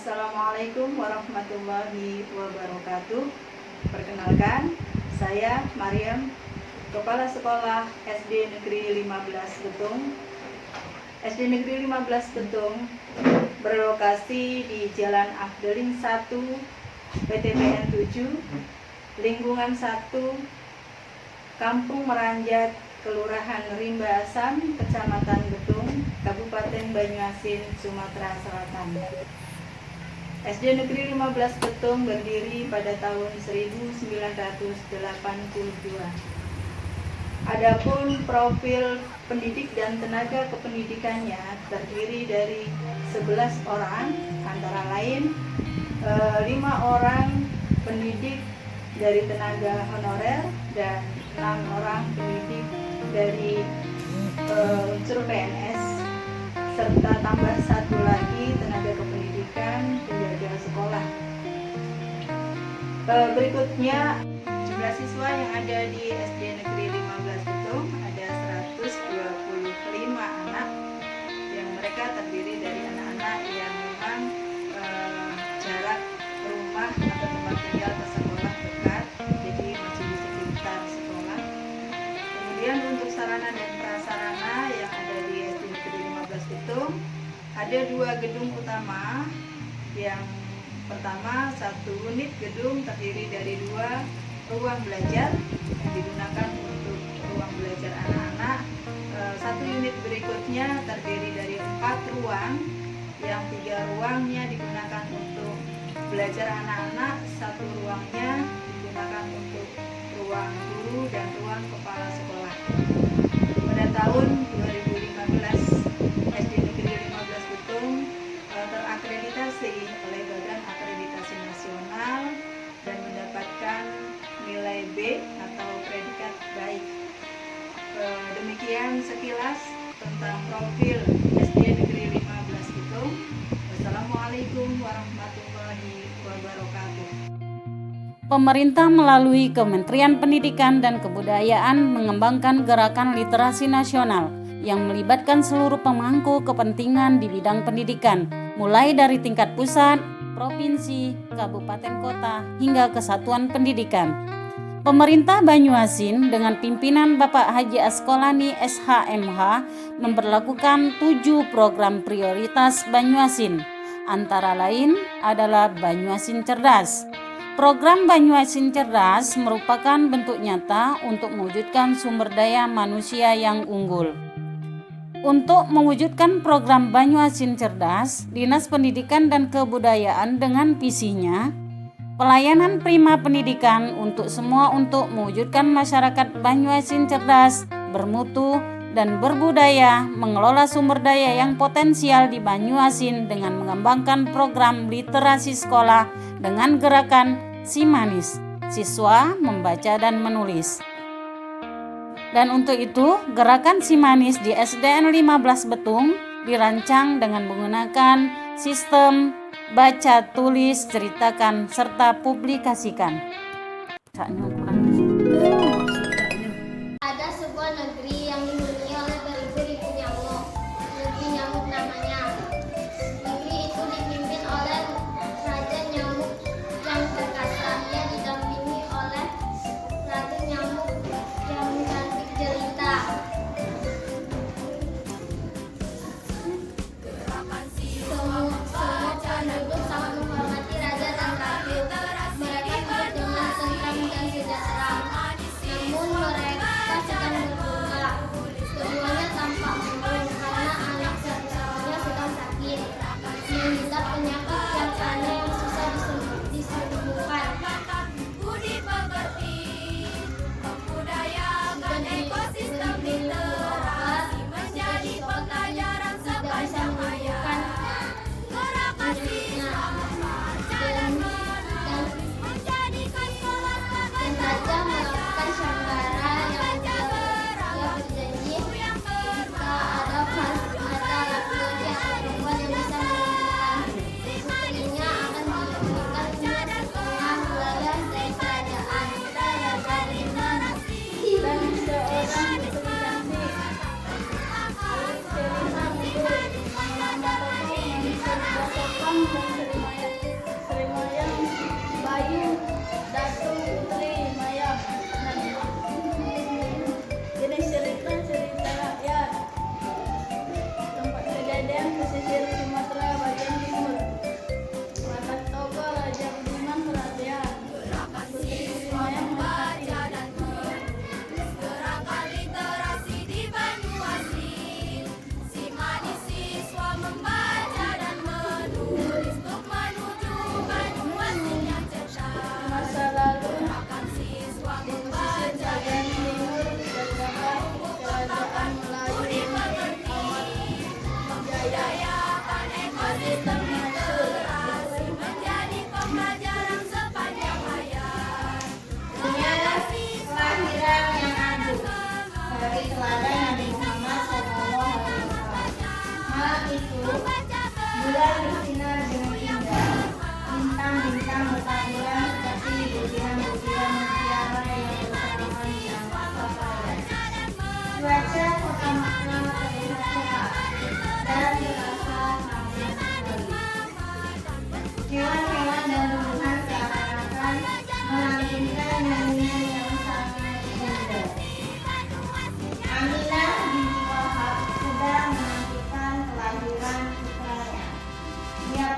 Assalamualaikum warahmatullahi wabarakatuh. Perkenalkan, saya Mariam, Kepala Sekolah SD Negeri 15 Betung. SD Negeri 15 Betung berlokasi di Jalan Afdeling 1, PTPN 7, Lingkungan 1, Kampung Meranjat, Kelurahan Rimba Asam, Kecamatan Betung, Kabupaten Banyuasin, Sumatera Selatan. SD Negeri 15 Betung berdiri pada tahun 1982. Adapun profil pendidik dan tenaga kependidikannya terdiri dari 11 orang, antara lain 5 orang pendidik dari tenaga honorer dan 6 orang pendidik dari unsur PNS, serta tambah 1 lagi tenaga kependidikan penjaga sekolah. Berikutnya jumlah siswa yang ada di SD Negeri 15 Betung ada 125 anak, yang mereka terdiri dari anak-anak yang memang jarak rumah atau tempat tinggal ke sekolah dekat, jadi masih di sekitar sekolah. Kemudian untuk sarana dan prasarana yang ada di SD Negeri 15 Betung ada 2 gedung utama. Yang pertama, 1 unit gedung terdiri dari 2 ruang belajar yang digunakan untuk ruang belajar anak-anak. 1 unit berikutnya terdiri dari 4 ruang, yang 3 ruangnya digunakan untuk belajar anak-anak, 1 ruangnya digunakan untuk ruang guru dan ruang kepala sekolah. Pada tahun 2015, SD Negeri 15 Betung terakreditasi oleh Badan Akreditasi Nasional dan mendapatkan nilai B atau predikat baik. Demikian sekilas tentang profil SD Negeri 15 Betung. Wassalamualaikum warahmatullahi wabarakatuh. Pemerintah melalui Kementerian Pendidikan dan Kebudayaan mengembangkan gerakan literasi nasional yang melibatkan seluruh pemangku kepentingan di bidang pendidikan, mulai dari tingkat pusat, provinsi, kabupaten kota, hingga kesatuan pendidikan. Pemerintah Banyuasin dengan pimpinan Bapak Haji Asqolani SHMH memberlakukan 7 program prioritas Banyuasin, antara lain adalah Banyuasin Cerdas. Program Banyuasin Cerdas merupakan bentuk nyata untuk mewujudkan sumber daya manusia yang unggul. Untuk mewujudkan program Banyuasin Cerdas, Dinas Pendidikan dan Kebudayaan dengan visinya pelayanan prima pendidikan untuk semua untuk mewujudkan masyarakat Banyuasin cerdas, bermutu, dan berbudaya, mengelola sumber daya yang potensial di Banyuasin dengan mengembangkan program literasi sekolah dengan gerakan Simanis, siswa membaca dan menulis. Dan untuk itu, gerakan Simanis di SDN 15 Betung dirancang dengan menggunakan sistem baca, tulis, ceritakan, serta publikasikan. Ada sebuah negeri yang dihuni oleh beribu-ribu nyamuk. Negeri nyamuk namanya. Negeri itu dipimpin oleh Raja Nyamuk yang perkasa. Ia didampingi oleh Ratu Nyamuk yang cantik jelita. Semua penduduk sangat menghormati raja dan ratu. Mereka hidup dengan tentram dan sejahtera. Namun mereka sedang berbunga. Keduanya tampak murung karena anak satu-satunya sedang sakit, mengidap penyakit yang aneh yang susah disembuhkan. Budi pekerti, membudayakan ekosistem literasi menjadi pembelajaran sepanjang hayat. Gerakan siswa membaca dan menulis menjadikan sekolah sebagai Dan raja melakukan sanggara yang berjanji jika ada mata laki-laki atau perempuan yang bisa menemukan putrinya akan diberikan setengah wilayah dari kerajaan. Dan seorang pendamping harus terima hidup menambah tokoh yang bisa dirasakan dan terima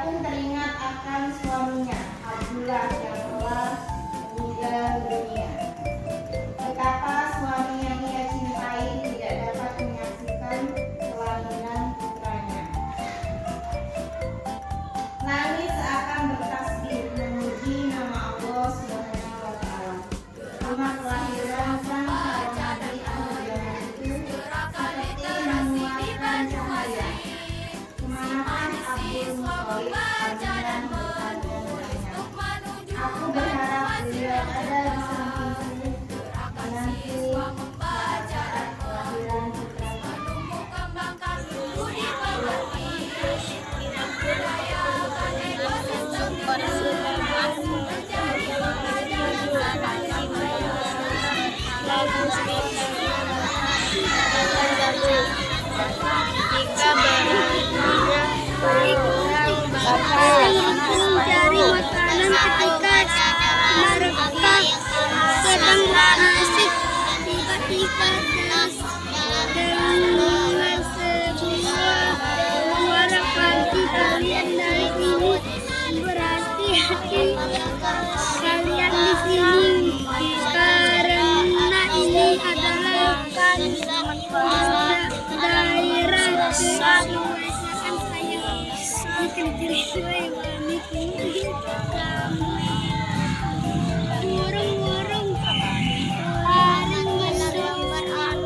pun teringat akan suaminya, Abdullah, yang telah meninggal dunia. Betapa suami yang ia cintai tidak dapat menyaksikan kelahiran putranya. Langit seakan bertasbih memuji nama Allah Subhanahu wa Ta'ala. Rumah kelahiran sang calon nabi akhir zaman itu seperti mengeluarkan cahaya. Kemanapun Abdul Muthalib Aminah bertanya, aku berharap beliau ada di sampingku menanti saat kelahiran putranya. Mencari makanan ketika mereka sedang berasik, tiba-tiba dengar sebuah suara panci, kalian dari sini, berarti hati kalian di sini, karena ini adalah daerah kebiasaan saya dikendiri burung-burung paling mendengar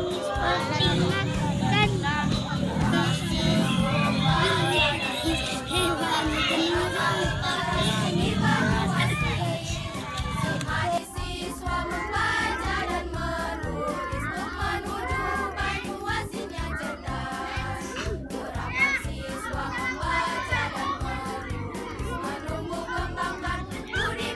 Mahasiswa membaca dan menulis untuk menuju Banyumas yang cerdas. Gerakan siswa membaca dan menulis menumbuh kembangkan budi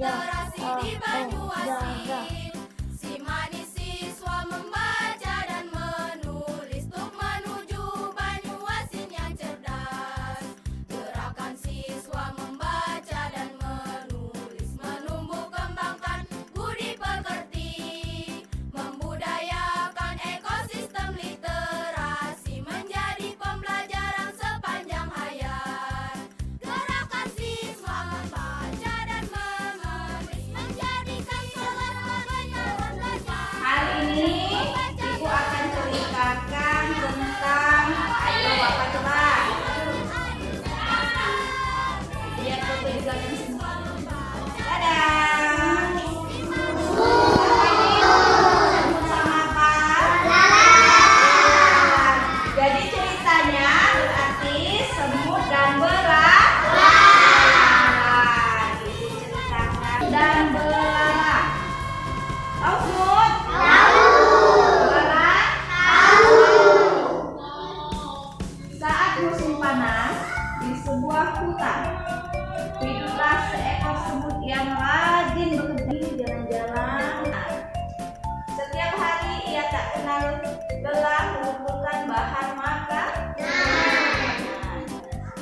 literasi di Banyuasin. Si manis siswa membaca dan menulis untuk menuju Banyuasin yang cerdas. Gerakan siswa membaca dan menulis menumbuh kembangkan budi pekerti, membudayakan ekosistem literasi menjadi pembelajaran sepanjang hayat. Gerakan siswa membaca dan menulis menjadikan kelas pembelajaran belajar. Hari ini Ibu akan ceritakan tentang, ayo Bapak coba. Lihat foto di belakang semua. Dadah. Semut sama apa? Jadi ceritanya berarti semut dan belalang. Ibu ceritakan dan belalang. Tahu semut? Belalang? Saat musim panas di sebuah hutan, hiduplah seekor semut yang rajin bekerja jalan-jalan. Setiap hari ia tak kenal lelah mengumpulkan bahan makan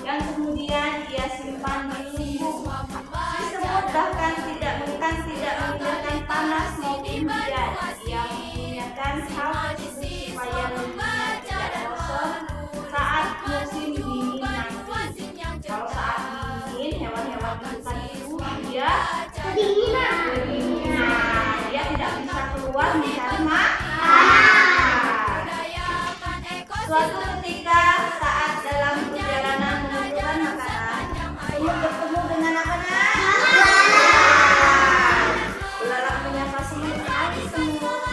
yang kemudian ia simpan di lumbung. Si semut bahkan tidak mengindahkan panas maupun hujan. Ia menggunakan hal tersebut supaya lumbungnya tidak kosong saat musim dingin nanti. Kalau saat dingin, hewan-hewan di hutan itu dia kedinginan. Dia tidak bisa keluar mencari makan. Suatu ketika saat dalam perjalanan mengumpulkan makanan, semut bertemu dengan apa? Belalang menyapa semut, "Hai semut,"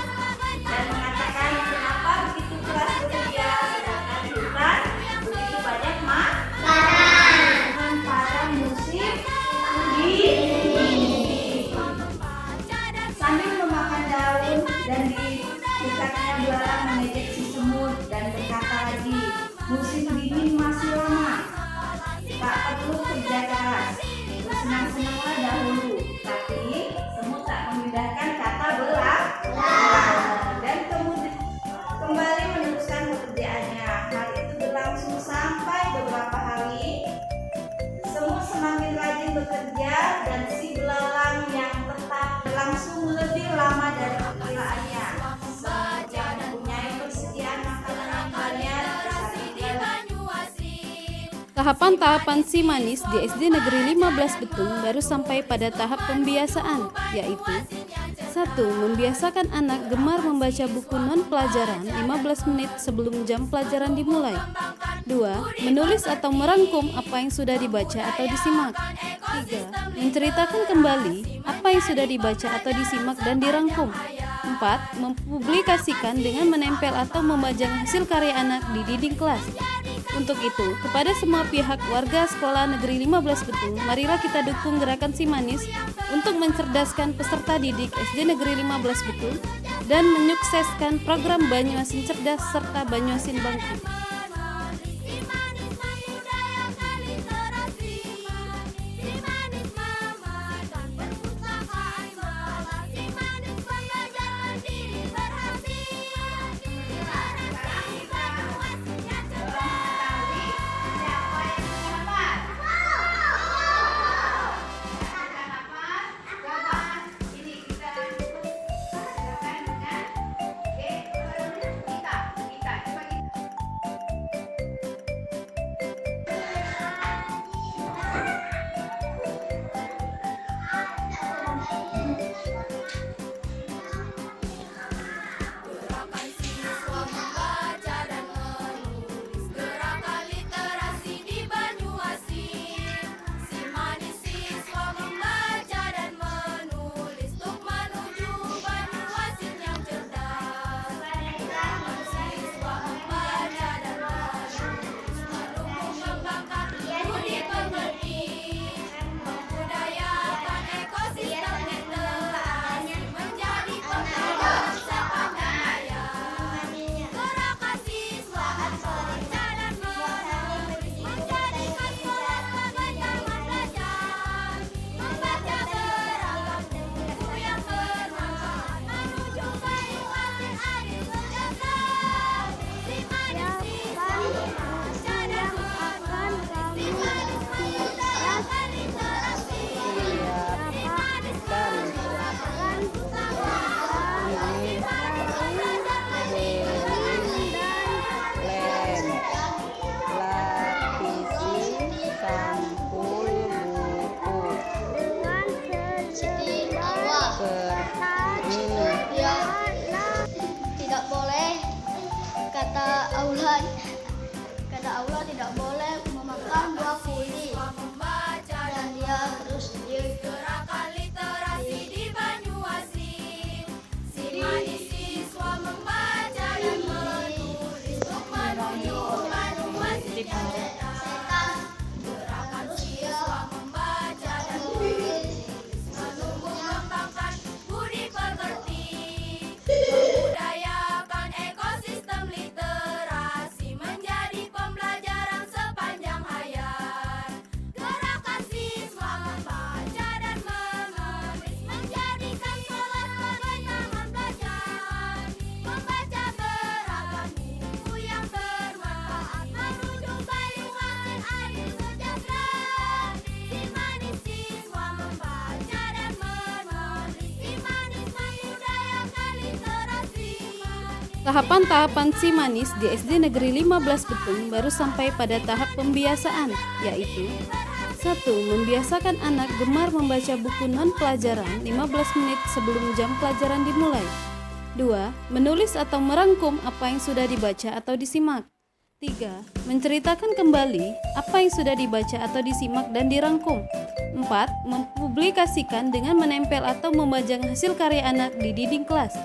dan mengatakan, "Kenapa begitu keras bekerja sedangkan di hutan begitu banyak makanan pada musim dingin?" Sambil memakan daun dan di dekatnya belalang mengejek si semut dan berkata lagi, "Musim dingin masih lama, tak perlu kerja keras, bersenang-senanglah dahulu." Tapi semut tak memindahkan kata belalang dan kembali meneruskan pekerjaannya. Hal itu berlangsung sampai beberapa hari. Semut semakin rajin bekerja dan si belalang yang tetap berlangsung lebih lama dari perkiraannya. Semut yang mempunyai persediaan makanan yang banyak Tahapan-tahapan si manis di SD Negeri 15 Betung baru sampai pada tahap pembiasaan, yaitu 1. Membiasakan anak gemar membaca buku non-pelajaran 15 menit sebelum jam pelajaran dimulai. 2. Menulis atau merangkum apa yang sudah dibaca atau disimak. 3. Menceritakan kembali apa yang sudah dibaca atau disimak dan dirangkum. 4. Mempublikasikan dengan menempel atau memajang hasil karya anak di dinding kelas. Untuk itu, kepada semua pihak warga Sekolah Negeri 15 Betung, marilah kita dukung gerakan si manis untuk mencerdaskan peserta didik SD Negeri 15 Betung dan menyukseskan program Banyuasin Cerdas serta Banyuasin Bangkit. aula tidak boleh memakan buah kuli dan dia harus Gerakan literasi di Banyuasin, si manis siswa membaca dan menulis untuk menuju Banyuasin yang cerdas. Gerakan siswa membaca dan menulis menumbuh kembangkan budi pekerti, membudayakan ekosistem literasi menjadi pembelajaran sepanjang hayat. Gerakan siswa membaca dan menulis menjadikan kelas sebagai taman belajar, membaca beragam buku yang bermanfaat menuju Banyuasin adil sejahtera. Si manis siswa membaca dan menulis, si manis membudayakan literasi. Tahapan-tahapan si manis di SD Negeri 15 Betung baru sampai pada tahap pembiasaan, yaitu 1. Membiasakan anak gemar membaca buku non-pelajaran 15 menit sebelum jam pelajaran dimulai. 2. Menulis atau merangkum apa yang sudah dibaca atau disimak. 3. Menceritakan kembali apa yang sudah dibaca atau disimak dan dirangkum. 4. Mempublikasikan dengan menempel atau memajang hasil karya anak di dinding kelas.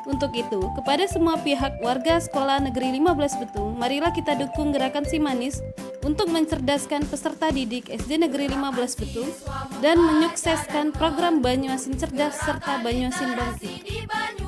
Untuk itu, kepada semua pihak warga Sekolah Negeri 15 Betung, marilah kita dukung gerakan si manis untuk mencerdaskan peserta didik SD Negeri 15 Betung dan menyukseskan program Banyuasin Cerdas serta Banyuasin Bangkit. Di Banyuasin